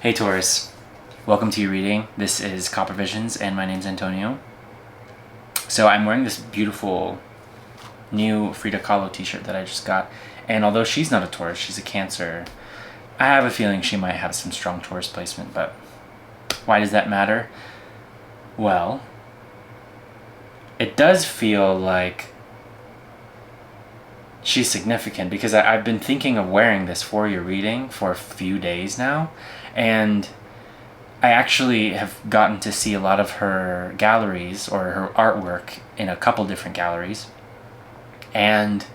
Hey Taurus, welcome to your reading. This is Copper Visions and my name's Antonio. So I'm wearing this beautiful new Frida Kahlo t-shirt that I just got, and although she's not a Taurus, she's a Cancer, I have a feeling she might have some strong Taurus placement, but why does that matter? Well, it does feel like she's significant because I've been thinking of wearing this for your reading for a few days now, and I actually have gotten to see a lot of her galleries or her artwork in a couple different galleries, and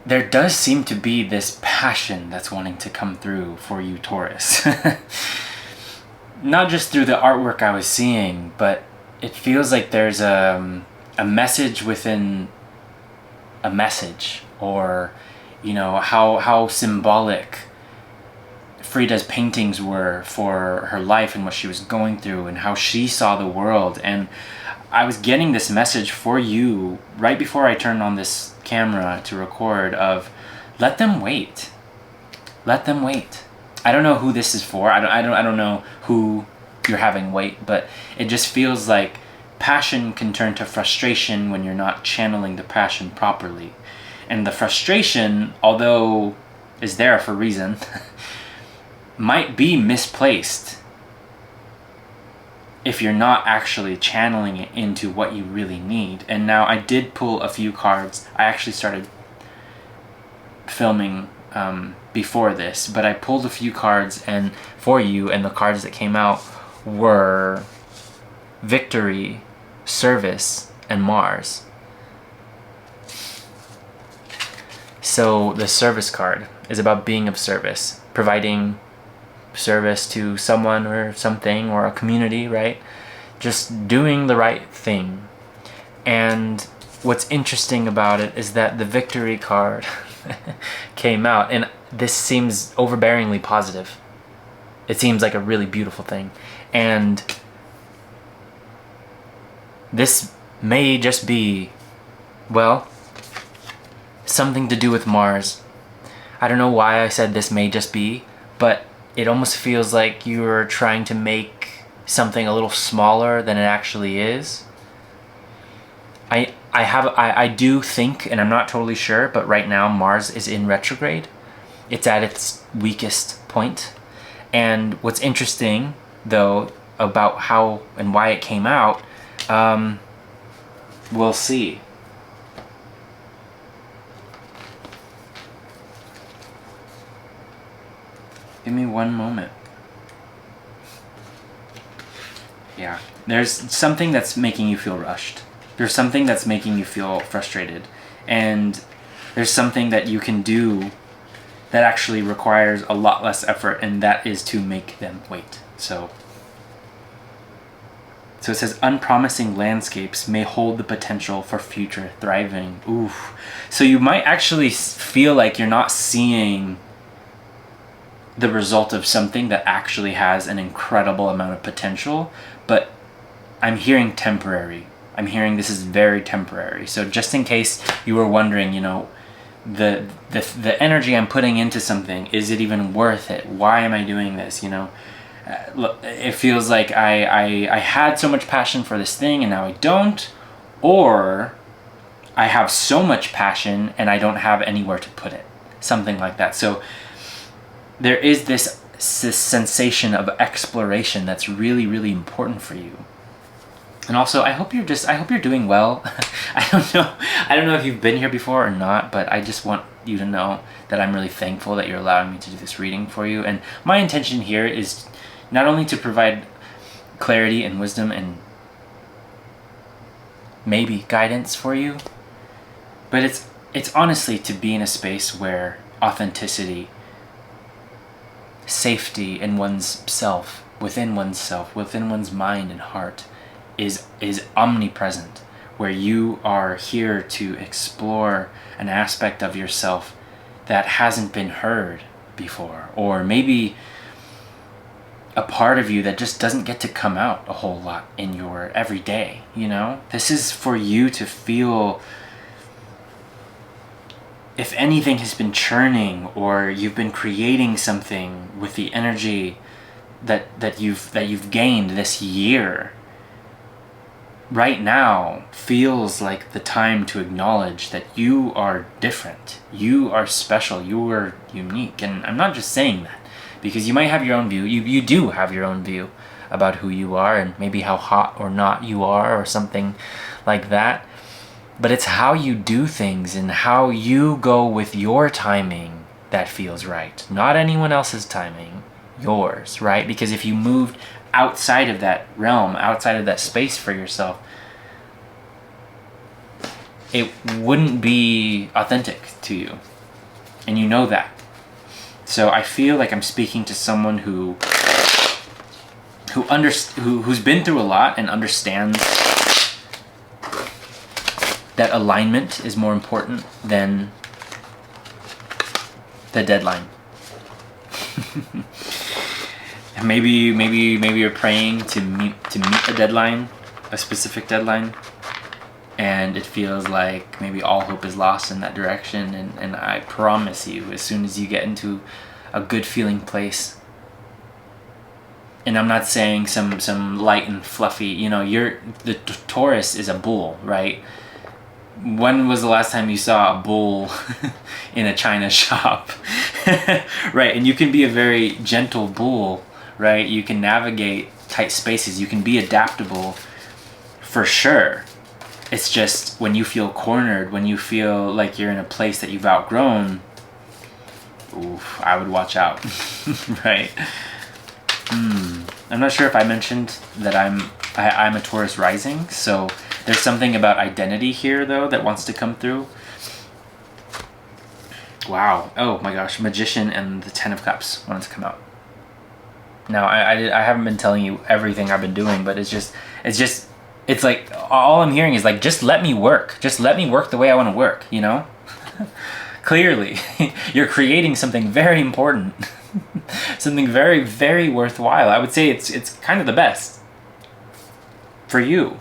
there does seem to be this passion that's wanting to come through for you, Taurus. Not just through the artwork I was seeing, but it feels like there's a message within a message, or how symbolic Frida's paintings were for her life and what she was going through and how she saw the world. And I was getting this message for you right before I turned on this camera to record of let them wait. Let them wait. I don't know who this is for. I don't know who you're having wait, but it just feels like passion can turn to frustration when you're not channeling the passion properly. And the frustration, although is there for a reason, might be misplaced if you're not actually channeling it into what you really need. And now I did pull a few cards. I actually started filming before this, but I pulled a few cards and for you, and the cards that came out were Victory, Service, and Mars. So the Service card is about being of service, providing service to someone or something or a community, right? Just doing the right thing. And what's interesting about it is that the Victory card came out, and this seems overbearingly positive. It seems like a really beautiful thing. And this may just be, well, something to do with Mars. I don't know why I said this may just be, but it almost feels like you're trying to make something a little smaller than it actually is. I do think, and I'm not totally sure, but right now Mars is in retrograde. It's at its weakest point. And what's interesting, though, about how and why it came out, we'll see. Give me one moment. Yeah, there's something that's making you feel rushed. There's something that's making you feel frustrated. And there's something that you can do that actually requires a lot less effort, and that is to make them wait. So it says, unpromising landscapes may hold the potential for future thriving. Oof. So you might actually feel like you're not seeing the result of something that actually has an incredible amount of potential, but I'm hearing temporary. I'm hearing this is very temporary. So just in case you were wondering, the energy I'm putting into something, is it even worth it? Why am I doing this? Look, it feels like I had so much passion for this thing and now I don't, or I have so much passion and I don't have anywhere to put it. Something like that. So there is this sensation of exploration that's really, really important for you. And also, I hope you're doing well. I don't know if you've been here before or not, but I just want you to know that I'm really thankful that you're allowing me to do this reading for you. And my intention here is not only to provide clarity and wisdom and maybe guidance for you, but it's honestly to be in a space where authenticity, safety in one's self, within one's mind and heart is omnipresent, where you are here to explore an aspect of yourself that hasn't been heard before, or maybe a part of you that just doesn't get to come out a whole lot in your everyday. This is for you to feel if anything has been churning, or you've been creating something with the energy that you've gained this year right now feels like the time to acknowledge that you are different, you are special, you are unique. And I'm not just saying that because you might have your own view. You do have your own view about who you are and maybe how hot or not you are or something like that. But it's how you do things and how you go with your timing that feels right. Not anyone else's timing, yours, right? Because if you moved outside of that realm, outside of that space for yourself, it wouldn't be authentic to you. And you know that. So I feel like I'm speaking to someone who's been through a lot and understands that alignment is more important than the deadline. maybe you're praying to meet a deadline, a specific deadline, and it feels like maybe all hope is lost in that direction. And I promise you, as soon as you get into a good feeling place, and I'm not saying some light and fluffy, the Taurus is a bull, right? When was the last time you saw a bull in a china shop? Right, and you can be a very gentle bull, right? You can navigate tight spaces. You can be adaptable for sure. It's just when you feel cornered, when you feel like you're in a place that you've outgrown, oof, I would watch out, right? I'm not sure if I mentioned that I'm a Taurus rising, so there's something about identity here, though, that wants to come through. Wow. Oh, my gosh. Magician and the Ten of Cups wanted to come out. Now, I haven't been telling you everything I've been doing, but it's like, all I'm hearing is like, just let me work. Just let me work the way I want to work, Clearly, you're creating something very important. Something very, very worthwhile. I would say it's kind of the best for you.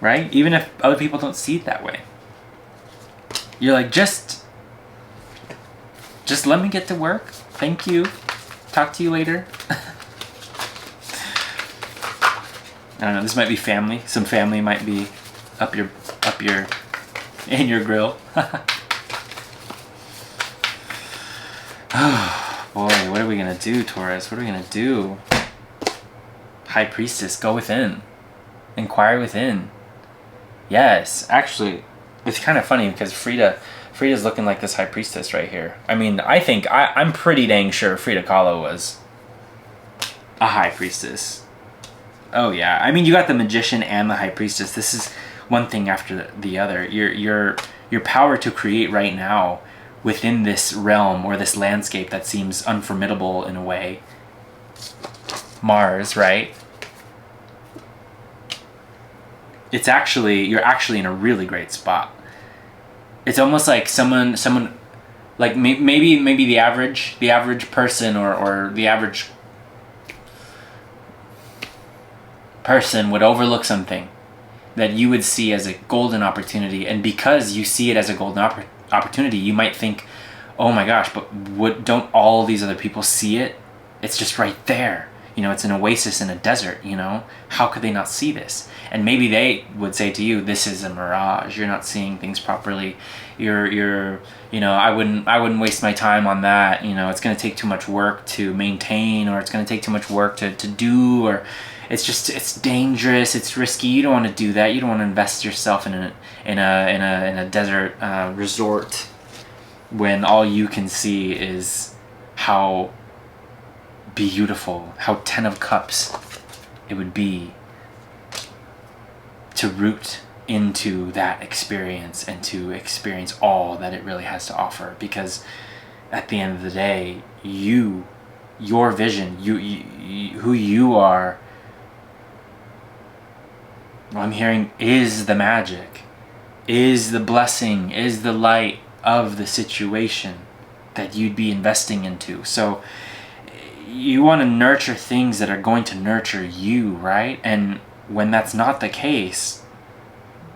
Right? Even if other people don't see it that way. You're like, just let me get to work. Thank you. Talk to you later. I don't know, this might be family. Some family might be in your grill. Oh boy, what are we gonna do, Taurus? What are we gonna do? High Priestess, go within. Inquire within. Yes, actually, it's kind of funny because Frida's looking like this High Priestess right here. I mean, I'm pretty dang sure Frida Kahlo was a High Priestess. Oh yeah, I mean, you got the Magician and the High Priestess. This is one thing after the other. Your power to create right now within this realm or this landscape that seems unformidable in a way. Mars, right? You're actually in a really great spot. It's almost like someone like maybe the average person or the average person would overlook something that you would see as a golden opportunity, and because you see it as a golden opportunity, you might think, oh my gosh, but don't all these other people see it? It's just right there. It's an oasis in a desert, How could they not see this? And maybe they would say to you, this is a mirage. You're not seeing things properly. I wouldn't waste my time on that. It's going to take too much work to maintain, or it's going to take too much work to do, or it's dangerous. It's risky. You don't want to do that. You don't want to invest yourself in a desert resort when all you can see is how beautiful, how 10 of Cups it would be to root into that experience and to experience all that it really has to offer. Because at the end of the day, your vision, who you are, what I'm hearing is the magic, is the blessing, is the light of the situation that you'd be investing into. So you want to nurture things that are going to nurture you, right? And when that's not the case,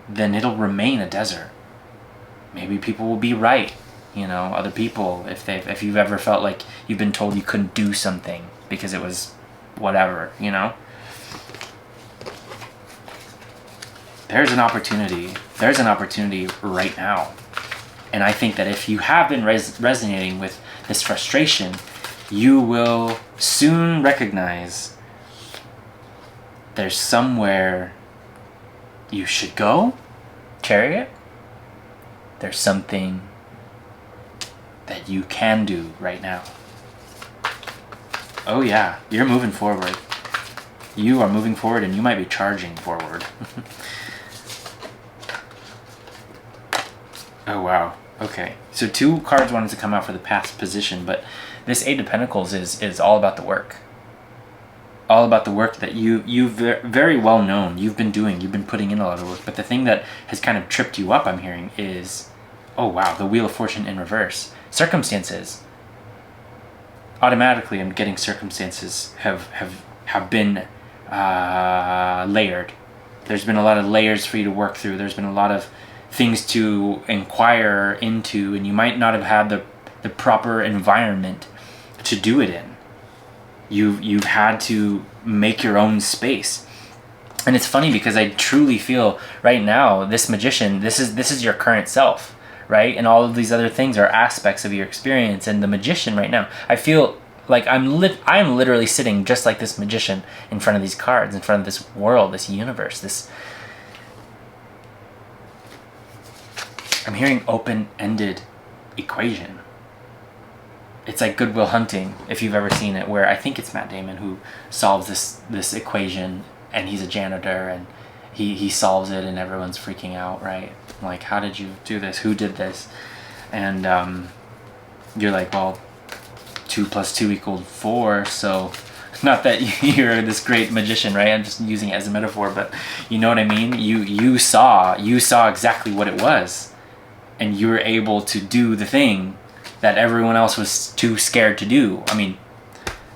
then it'll remain a desert. Maybe people will be right, other people, if you've ever felt like you've been told you couldn't do something because it was whatever, you know? There's an opportunity. There's an opportunity right now. And I think that if you have been resonating with this frustration, you will soon recognize there's somewhere you should go, Chariot. There's something that you can do right now. Oh yeah, you're moving forward. You are moving forward, and you might be charging forward. Oh wow. Okay. So 2 cards wanted to come out for the past position, but this Eight of Pentacles is all about the work. All about the work that you've very well known. You've been doing. You've been putting in a lot of work. But the thing that has kind of tripped you up, I'm hearing, is, oh wow, the Wheel of Fortune in reverse. Circumstances. Automatically, I'm getting circumstances have been layered. There's been a lot of layers for you to work through. There's been a lot of things to inquire into, and you might not have had the proper environment to do it in. You've had to make your own space. And it's funny because I truly feel right now, this Magician, this is your current self, right? And all of these other things are aspects of your experience. And the Magician right now, I feel like I'm literally sitting just like this Magician in front of these cards, in front of this world, this universe, this. I'm hearing open-ended equation. It's like Good Will Hunting, if you've ever seen it, where I think it's Matt Damon who solves this equation, and he's a janitor, and he solves it, and everyone's freaking out, right? Like, how did you do this? Who did this? And you're like, well, 2 + 2 = 4, so not that you're this great magician, right? I'm just using it as a metaphor, but you know what I mean? You saw exactly what it was, and you were able to do the thing that everyone else was too scared to do. I mean,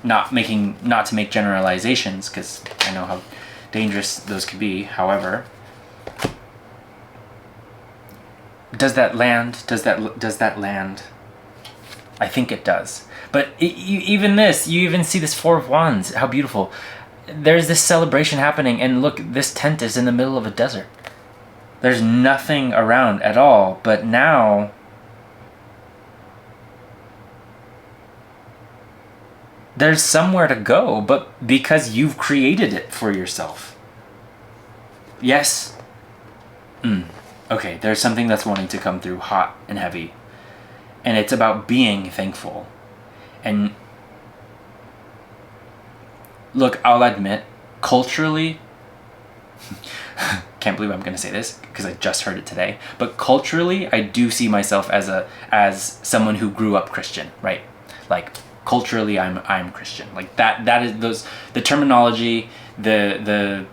not to make generalizations, because I know how dangerous those could be. However, does that land? I think it does. But you even see this Four of Wands. How beautiful. There's this celebration happening, and look, this tent is in the middle of a desert. There's nothing around at all, but now there's somewhere to go, but because you've created it for yourself. Yes? Okay, there's something that's wanting to come through hot and heavy. And it's about being thankful. And look, I'll admit, culturally, can't believe I'm going to say this because I just heard it today, but culturally, I do see myself as someone who grew up Christian, right? Like, culturally, I'm Christian. Like that is the terminology, the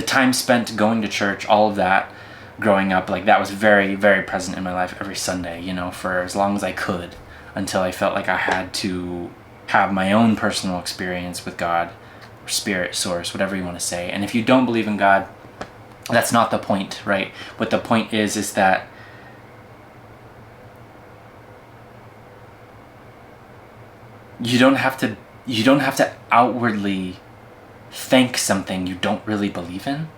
time spent going to church, all of that, growing up, like that was very, very present in my life every Sunday, you know, for as long as I could, until I felt like I had to have my own personal experience with God, or spirit, source, whatever you want to say. And if you don't believe in God, that's not the point, right? What the point is that you don't have to outwardly thank something you don't really believe in.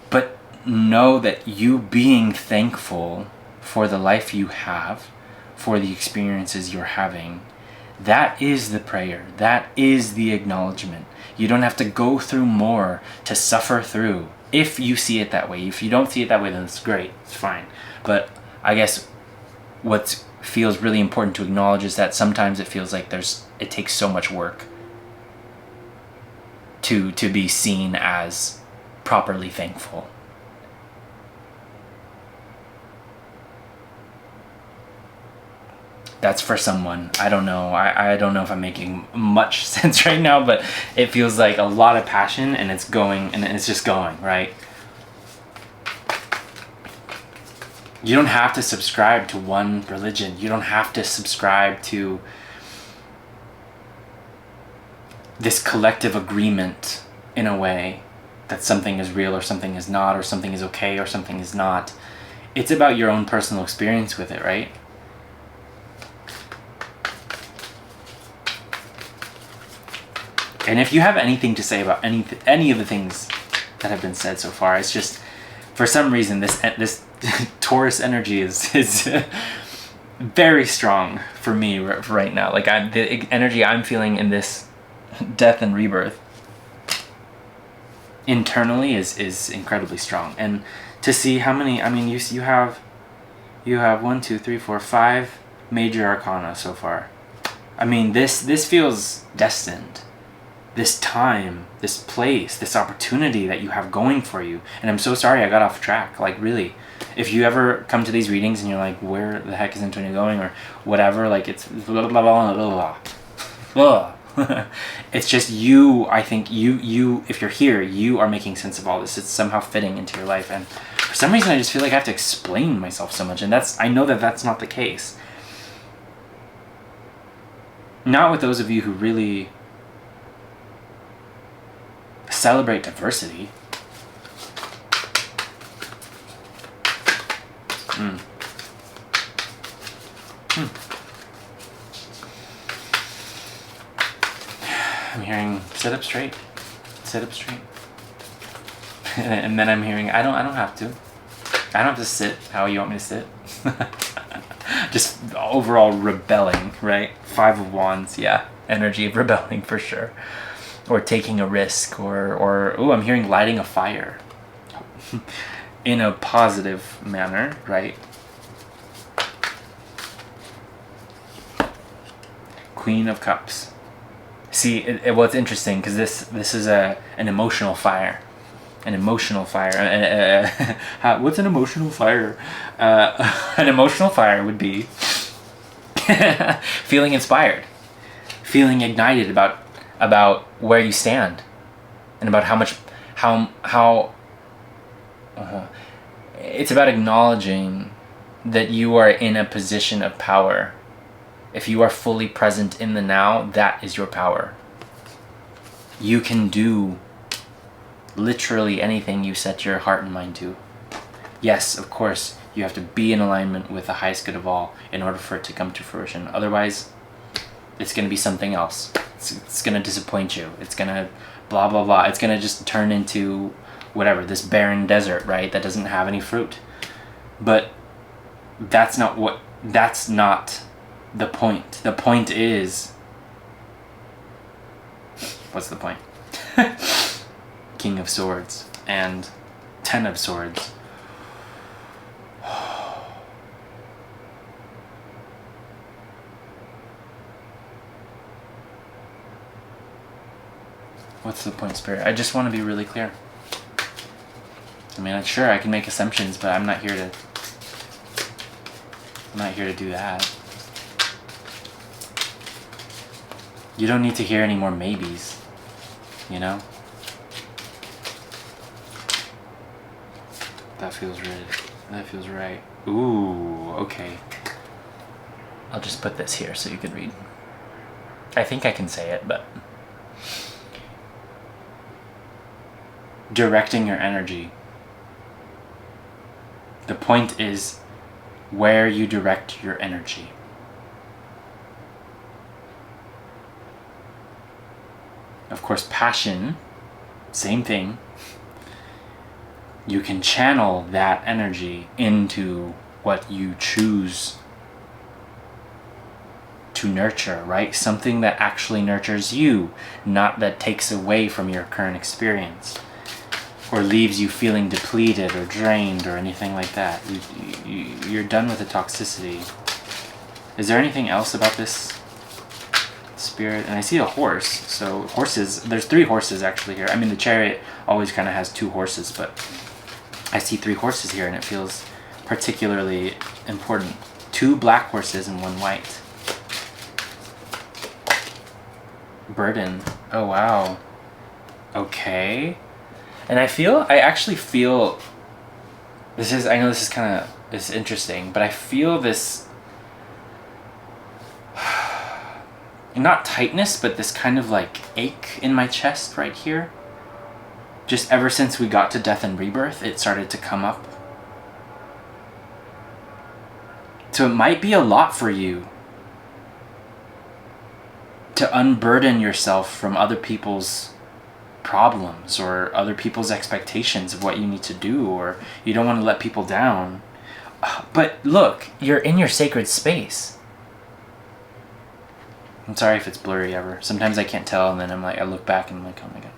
But know that you being thankful for the life you have, for the experiences you're having, that is the prayer. That is the acknowledgement. You don't have to go through more to suffer through, if you see it that way. If you don't see it that way, then it's great. It's fine. But I guess what feels really important to acknowledge is that sometimes it feels like it takes so much work to be seen as properly thankful. That's for someone. I don't know. I don't know if I'm making much sense right now, but it feels like a lot of passion, and it's just going, right? You don't have to subscribe to one religion. You don't have to subscribe to this collective agreement in a way that something is real or something is not, or something is okay or something is not. It's about your own personal experience with it, right? And if you have anything to say about any of the things that have been said so far, it's just, for some reason, this Taurus energy is very strong for me right now. Like the energy I'm feeling in this death and rebirth internally is incredibly strong. And to see how many, I mean, you have 1, 2, 3, 4, 5 major arcana so far. I mean, this feels destined. This time, this place, this opportunity that you have going for you. And I'm so sorry I got off track. Like, really, if you ever come to these readings and you're like, where the heck is Antonio going, or whatever, like, it's blah blah blah blah blah. It's just you. I think you if you're here, you are making sense of all this. It's somehow fitting into your life, and for some reason I just feel like I have to explain myself so much, and I know that that's not the case. Not with those of you who really celebrate diversity. I'm hearing sit up straight, and then I'm hearing I don't have to sit how you want me to sit. Just overall rebelling, right? 5 of Wands, yeah, energy of rebelling for sure, or taking a risk, or I'm hearing lighting a fire in a positive manner, right? Queen of Cups. See, what's interesting, because this is an emotional fire. An emotional fire. What's an emotional fire? An emotional fire would be feeling inspired, feeling ignited about where you stand, and about how it's about acknowledging that you are in a position of power. If you are fully present in the now, that is your power. You can do literally anything you set your heart and mind to. Yes, of course, you have to be in alignment with the highest good of all in order for it to come to fruition. Otherwise, it's going to be something else. It's going to disappoint you. It's going to blah, blah, blah. It's going to just turn into whatever, this barren desert, right? That doesn't have any fruit. But that's not the point. The point is, what's the point? King of Swords and 10 of Swords. What's the point, Spirit? I just want to be really clear. I mean, sure, I can make assumptions, but I'm not here to do that. You don't need to hear any more maybes, you know? That feels right. Ooh, okay. I'll just put this here so you can read. I think I can say it, but directing your energy. The point is where you direct your energy. Of course, passion, same thing. You can channel that energy into what you choose to nurture, right? Something that actually nurtures you, not that takes away from your current experience or leaves you feeling depleted or drained or anything like that. You're done with the toxicity. Is there anything else about this Spirit? And I see a horse. So horses, there's 3 horses actually here. I mean, the chariot always kind of has 2 horses, but I see 3 horses here, and it feels particularly important. 2 black horses and 1 white. Burden. Oh, wow. Okay. And I actually feel, I know this is kind of, it's interesting, but I feel this, not tightness, but this kind of like ache in my chest right here. Just ever since we got to death and rebirth, it started to come up. So it might be a lot for you to unburden yourself from other people's problems or other people's expectations of what you need to do, or you don't want to let people down. But look, you're in your sacred space. I'm sorry if it's blurry ever. Sometimes I can't tell, and then I look back and I'm like, oh my god.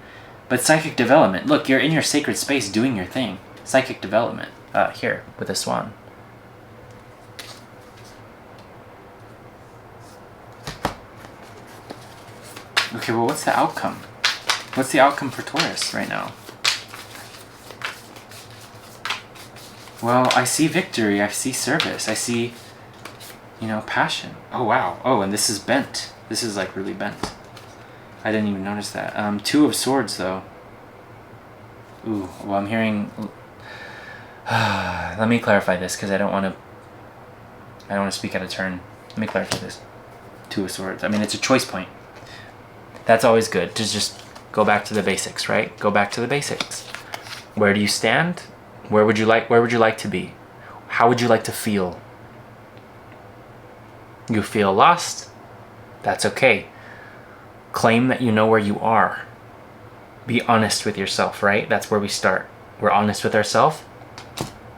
But psychic development. Look, you're in your sacred space doing your thing. Psychic development. Here, with a swan. Okay, well, what's the outcome? What's the outcome for Taurus right now? Well, I see victory. I see service. I see, passion. Oh, wow. Oh, and this is bent. This is like really bent. I didn't even notice that. Two of Swords, though. Ooh, well, I'm hearing... Let me clarify this, because I don't want to speak out of turn. Let me clarify this. Two of Swords. I mean, it's a choice point. That's always good, to just go back to the basics, right? Go back to the basics. Where do you stand? Where would you like to be? How would you like to feel? You feel lost? That's okay. Claim that you know where you are. Be honest with yourself, right? That's where we start. We're honest with ourselves.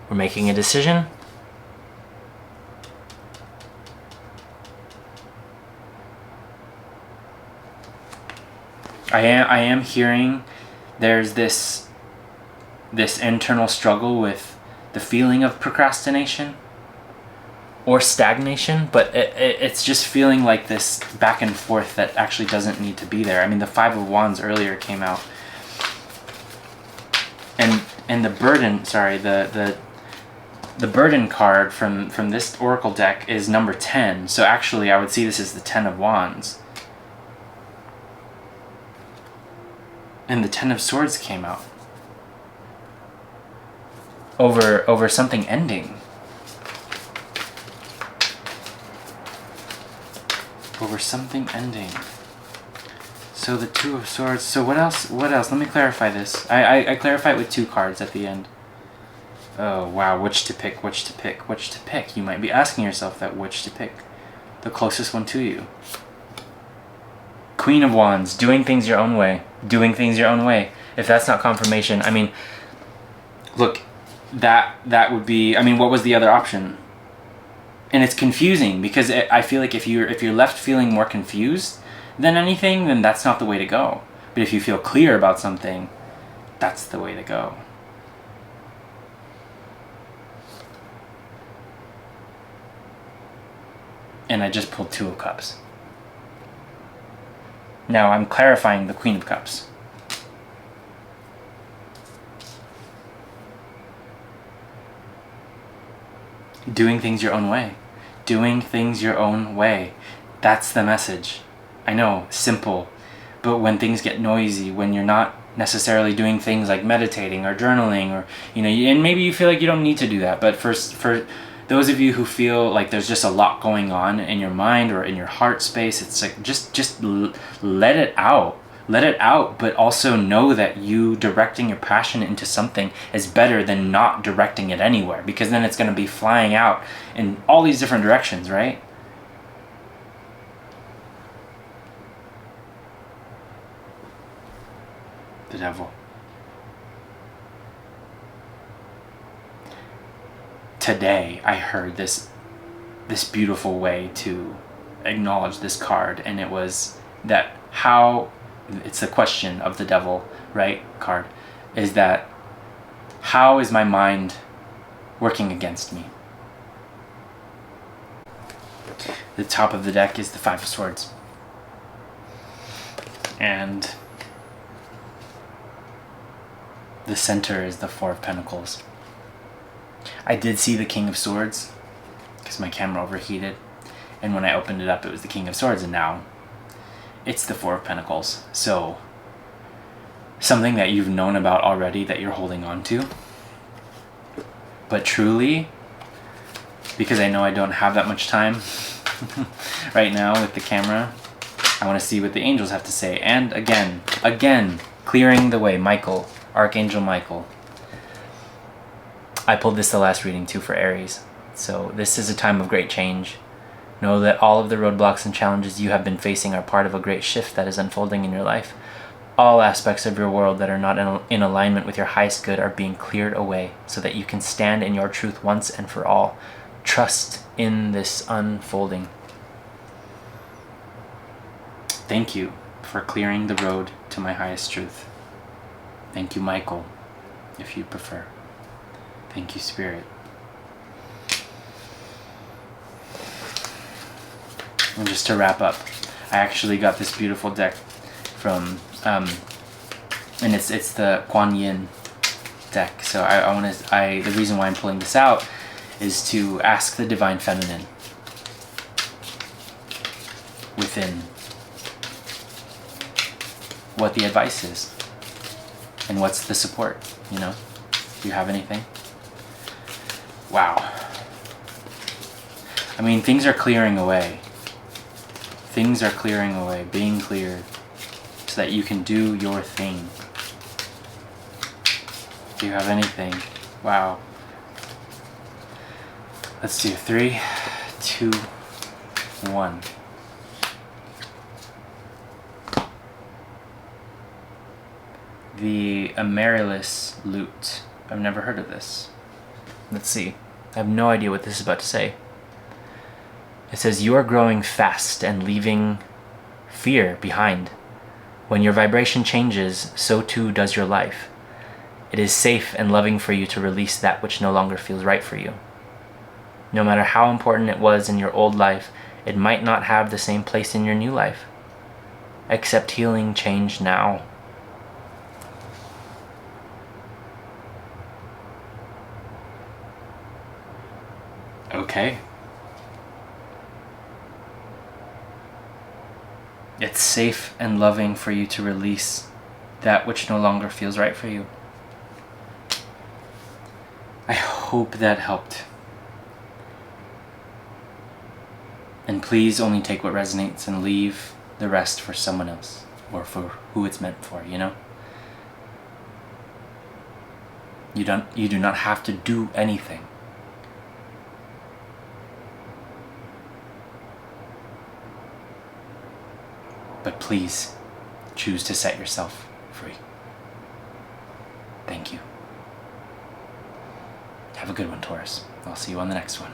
We're making a decision. I am hearing there's this internal struggle with the feeling of procrastination or stagnation, but it's just feeling like this back and forth that actually doesn't need to be there. I mean, the Five of Wands earlier came out, and the burden, sorry, the burden card from this oracle deck is number 10. So actually, I would see this as the 10 of Wands. And the 10 of Swords came out. Over something ending. Over something ending. So the Two of Swords. So what else? Let me clarify this. I clarify it with two cards at the end. Oh, wow. Which to pick? You might be asking yourself that. Which to pick? The closest one to you. Queen of Wands. Doing things your own way. If that's not confirmation, I mean, look, that would be, I mean, what was the other option? And it's confusing because I feel like if you're left feeling more confused than anything, then that's not the way to go. But if you feel clear about something, that's the way to go. And I just pulled Two of Cups. Now I'm clarifying the Queen of Cups. Doing things your own way. That's the message. I know, simple. But when things get noisy, when you're not necessarily doing things like meditating or journaling, or, and maybe you feel like you don't need to do that, but for those of you who feel like there's just a lot going on in your mind or in your heart space, it's like just let it out. Let it out, but also know that you directing your passion into something is better than not directing it anywhere, because then it's going to be flying out in all these different directions, right? The Devil. Today I heard this beautiful way to acknowledge this card, and it was that it's the question of the Devil, right, card, is that how is my mind working against me? The top of the deck is the Five of Swords. And the center is the Four of Pentacles. I did see the King of Swords because my camera overheated, and when I opened it up it was the King of Swords, and now it's the Four of Pentacles. So something that you've known about already that you're holding on to, but truly, because I know I don't have that much time right now with the camera, I want to see what the angels have to say. And again, clearing the way, Michael, Archangel Michael. I pulled this the last reading too for Aries. So this is a time of great change. Know that all of the roadblocks and challenges you have been facing are part of a great shift that is unfolding in your life. All aspects of your world that are not in alignment with your highest good are being cleared away so that you can stand in your truth once and for all. Trust in this unfolding. Thank you for clearing the road to my highest truth. Thank you, Michael, if you prefer. Thank you, Spirit. And just to wrap up, I actually got this beautiful deck from, and it's the Kuan Yin deck. So the reason why I'm pulling this out is to ask the Divine Feminine within what the advice is and what's the support, Do you have anything? Wow. I mean, things are clearing away. Things are clearing away, being cleared, so that you can do your thing. Do you have anything? Wow. Let's do 3, 2, 1. The Amaryllis Lute. I've never heard of this. Let's see. I have no idea what this is about to say. It says, you are growing fast and leaving fear behind. When your vibration changes, so too does your life. It is safe and loving for you to release that which no longer feels right for you. No matter how important it was in your old life, it might not have the same place in your new life. Accept healing change now. Okay. It's safe and loving for you to release that which no longer feels right for you. I hope that helped. And please only take what resonates and leave the rest for someone else, or for who it's meant for, You do not have to do anything. But please choose to set yourself free. Thank you. Have a good one, Taurus. I'll see you on the next one.